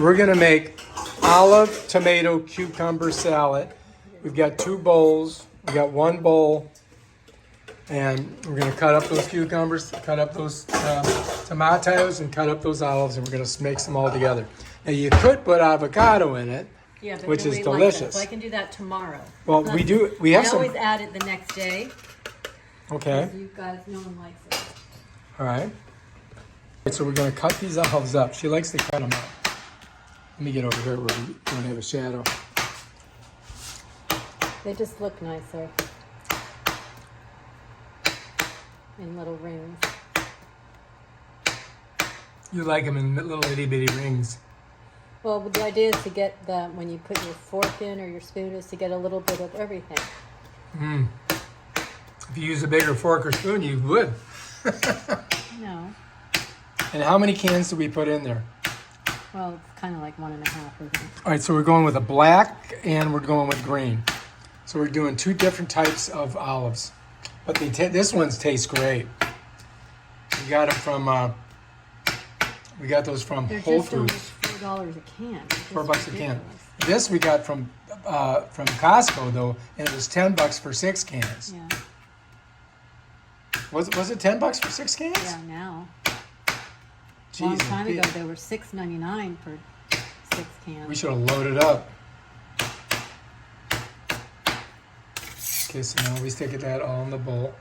We're gonna make olive, tomato, cucumber salad. We've got 2 bowls. We got 1 bowl. And we're gonna cut up those cucumbers, cut up those tomatoes, and cut up those olives, and we're gonna mix them all together. Now you could put avocado in it, Yeah, but which is nobody likes delicious. it, so I can do that tomorrow. Well, we do. We have I some. always add it the next day. Okay. You guys, no one likes it. All right. So we're gonna cut these olives up. She likes to cut them up. Let me get over here where we don't have a shadow. They just look nicer in little rings. You like them in little itty bitty rings. Well, the idea is to get that when you put your fork in or your spoon is to get a little bit of everything. If you use a bigger fork or spoon, you would. No. And how many cans do we put in there? Well, it's kind of like 1.5, isn't it? All right, so we're going with a black and we're going with green. So we're doing 2 different types of olives. But this one's tastes great. We got them from, we got those from They're Whole just almost Foods. $4 a can. It's $4 a can. ridiculous. This we got from Costco though, and it was $10 for 6 cans. Yeah. Was it $10 for 6 cans? Yeah, now. Jeez, Long time Pete. ago, they were $6.99 for 6 cans. We should have loaded up. Okay, so now we stick that all in the bowl,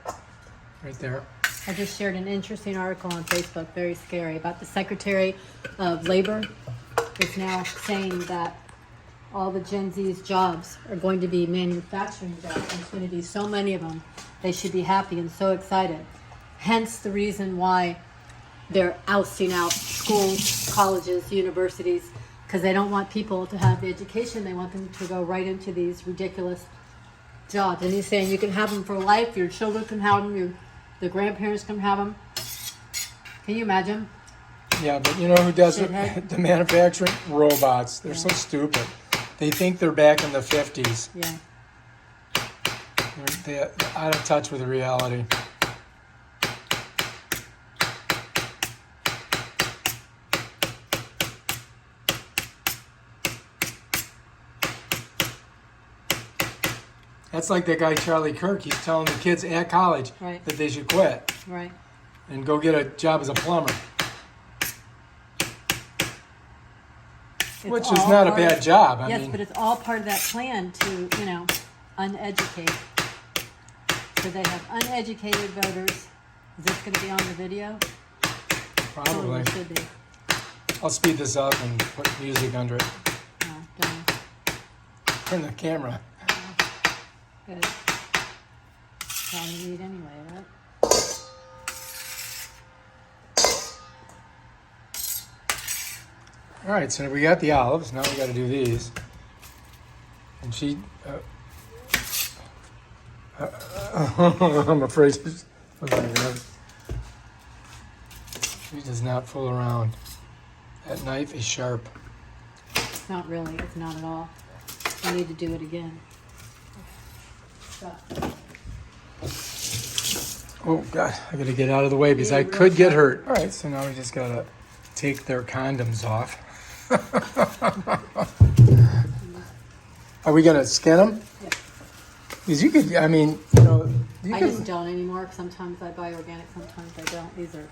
right there. I just shared an interesting article on Facebook, very scary, about the Secretary of Labor is now saying that all the Gen Z's jobs are going to be manufacturing jobs. There's going to be so many of them. They should be happy and so excited. Hence the reason why they're ousting out schools, colleges, universities, because they don't want people to have the education. They want them to go right into these ridiculous jobs. And he's saying you can have them for life. Your children can have them. The grandparents can have them. Can you imagine? Yeah, but you know who does it? Shithead. The manufacturing? Robots. They're so stupid. They think they're back in the 50s. Yeah. They're out of touch with reality. That's like that guy Charlie Kirk. He's telling the kids at college Right. that they should quit Right. and go get a job as a plumber, It's which is all not a part of- bad job. I yes, mean, but it's all part of that plan to, uneducate. So they have uneducated voters. Is this going to be on the video? probably. Totally should be. I'll speed this up and put music under it. No, don't. Turn the camera. Good. Probably need anyway, right? All right, so we got the olives. Now we got to do these. And she, I'm afraid she does not fool around. That knife is sharp. It's not really. It's not at all. I need to do it again. Stop. Oh God, I got to get out of the way because I could get hurt. All right, so now we just got to take their condoms off. Are we gonna skin them? Yeah. Because you could, I mean, you I could. just don't anymore. Sometimes I buy organic, sometimes I don't. These are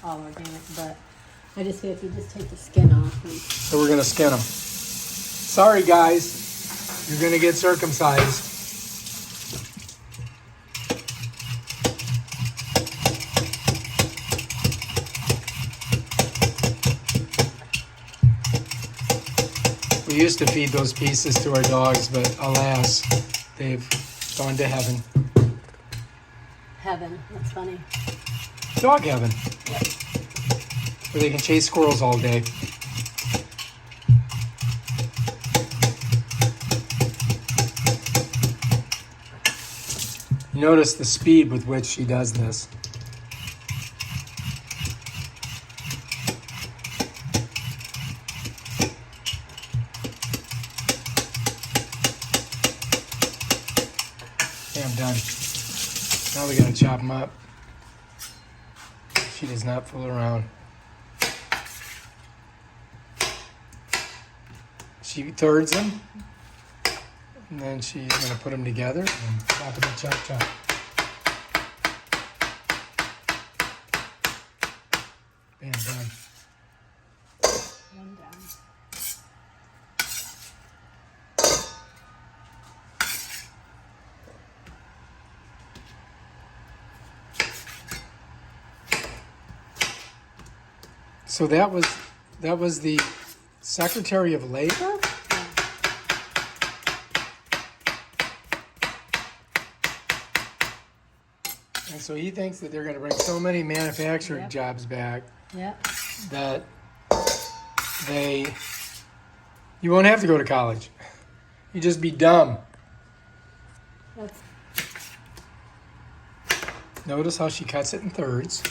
all organic, but I just feel if you just take the skin off. And So we're gonna skin them. Sorry, guys, you're gonna get circumcised. We used to feed those pieces to our dogs, but alas, they've gone to heaven. heaven, that's funny. Dog heaven. Where they can chase squirrels all day. Notice the speed with which she does this. Okay, I'm done. Now we gotta chop them up. She does not fool around. She thirds them. And then she's going to put them together and chop it and chop, chop. Bam, done. One down. So that was the Secretary of Labor? And so he thinks that they're going to bring so many manufacturing Yep. jobs back Yep. that you won't have to go to college. You just be dumb. That's Notice how she cuts it in thirds.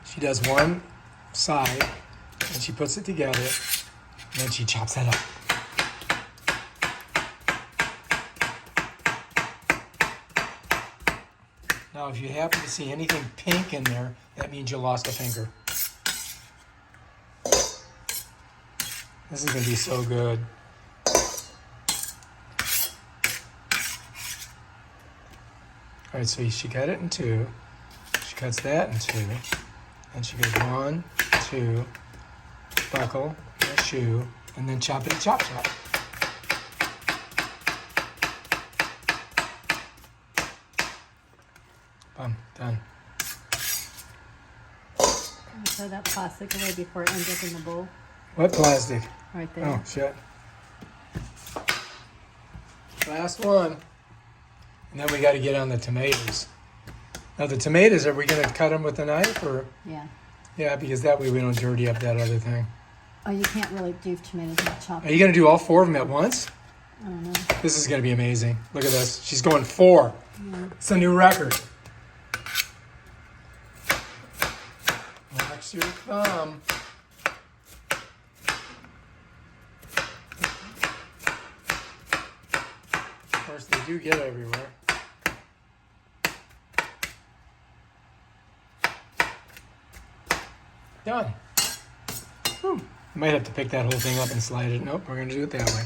She does one side, and she puts it together, and then she chops that up. Now, if you happen to see anything pink in there, that means you lost a finger. This is going to be so good. All right, so she cut it in two. She cuts that in two. And she goes 1, 2, buckle, and a shoe, and then chop it and chop, chop. Boom, done. throw that plastic away before it ends up in the bowl. What plastic? Right there. Oh, shit. Last one. And then we got to get on the tomatoes. Now the tomatoes, are we going to cut them with a knife or? Yeah. Yeah, because that way we don't dirty up that other thing. Oh, you can't really do tomatoes with chop. Are you going to do all 4 of them at once? I don't know. This is going to be amazing. Look at this. She's going 4. Yeah. It's a new record. Watch your thumb. Of course, they do get everywhere. Done. Whew. Might have to pick that whole thing up and slide it. Nope, we're going to do it that way.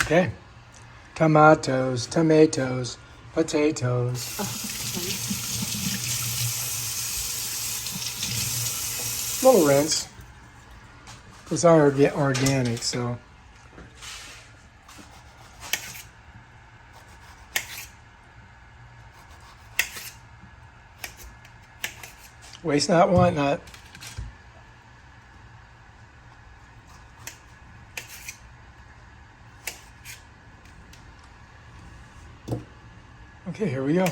Okay. Tomatoes, tomatoes, potatoes. Little rinse. Those are organic, so. Waste not, want not. Okay, here we go.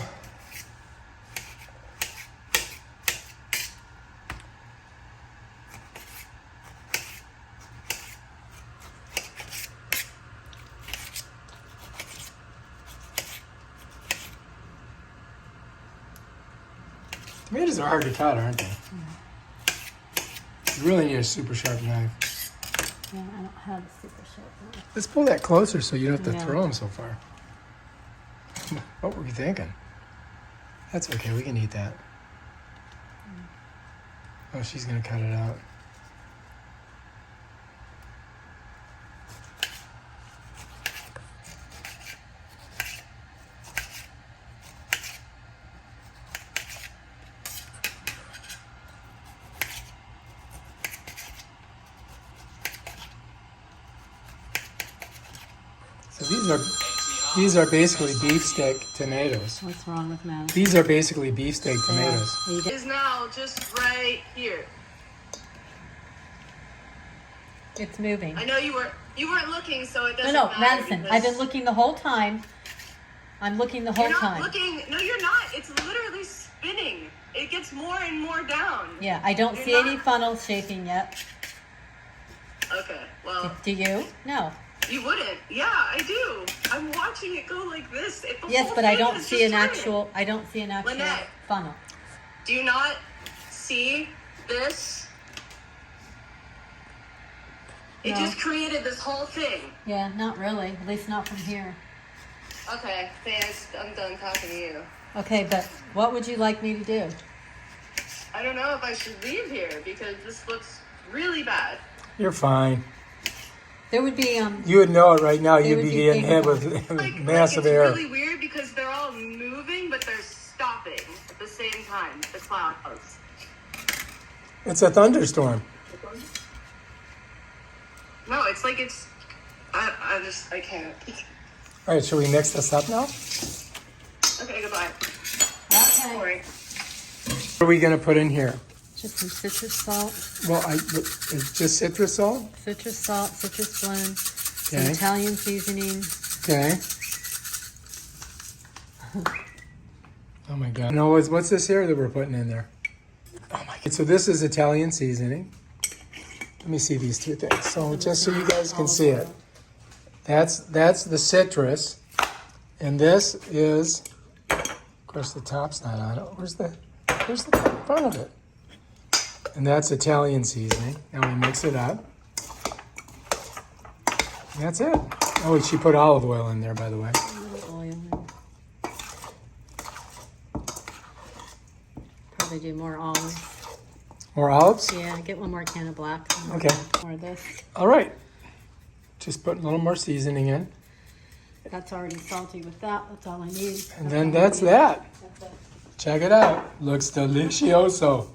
Tomatoes are hard to cut, aren't they? You really need a super sharp knife. Yeah, I don't have a super sharp knife. Let's pull that closer so you don't have to Yeah. throw them so far. What were you thinking? That's okay, we can eat that. Oh, she's gonna cut it out. So these are basically beefsteak tomatoes. What's wrong with Madison? These are basically beefsteak tomatoes. Are you Is now just right here. It's moving. I know you weren't looking, so it No, doesn't no, matter. Madison. because I've been looking the whole time. I'm looking the whole You're not time. looking. No, you're not. It's literally spinning. It gets more and more down. Yeah, I don't You're see any not- funnel shaping yet. Okay. Well, Do you? No. you wouldn't. Yeah, I do. I'm watching it go like this. The Yes, whole but I thing don't is see just an turning. actual. I don't see an actual Lynette. funnel. Do you not see this? It No. just created this whole thing. Yeah, not really. At least not from here. Okay, thanks. I'm done talking to you. Okay, but what would you like me to do? I don't know if I should leave here because this looks really bad. You're fine. There would be You would know it right now. They You'd would be be getting hit thinking- with massive it's air. really weird because they're all moving, but they're stopping at the same time. The clouds. It's a thunderstorm. No, it's like it's. I can't. All right, should we mix this up now? Okay, goodbye. okay. Sorry. What are we going to put in here? Just some citrus salt, Well, it's just citrus salt. citrus blend, some Okay. Italian seasoning. Okay. Oh my God. No, what's this here that we're putting in there? Oh my God. So this is Italian seasoning. Let me see these two things. So just so you guys can see it. That's the citrus. And this is, of course the top's not on it. Where's the front of it? And that's Italian seasoning. Now we mix it up. And that's it. Oh, she put olive oil in there, by the way. A little oil. Probably do more olives. More olives? Yeah, get one more can of black. Okay. More of this. All right. Just put a little more seasoning in. That's already salty with that. That's all I need. And then that's that. That's it. Check it out. Looks delicioso.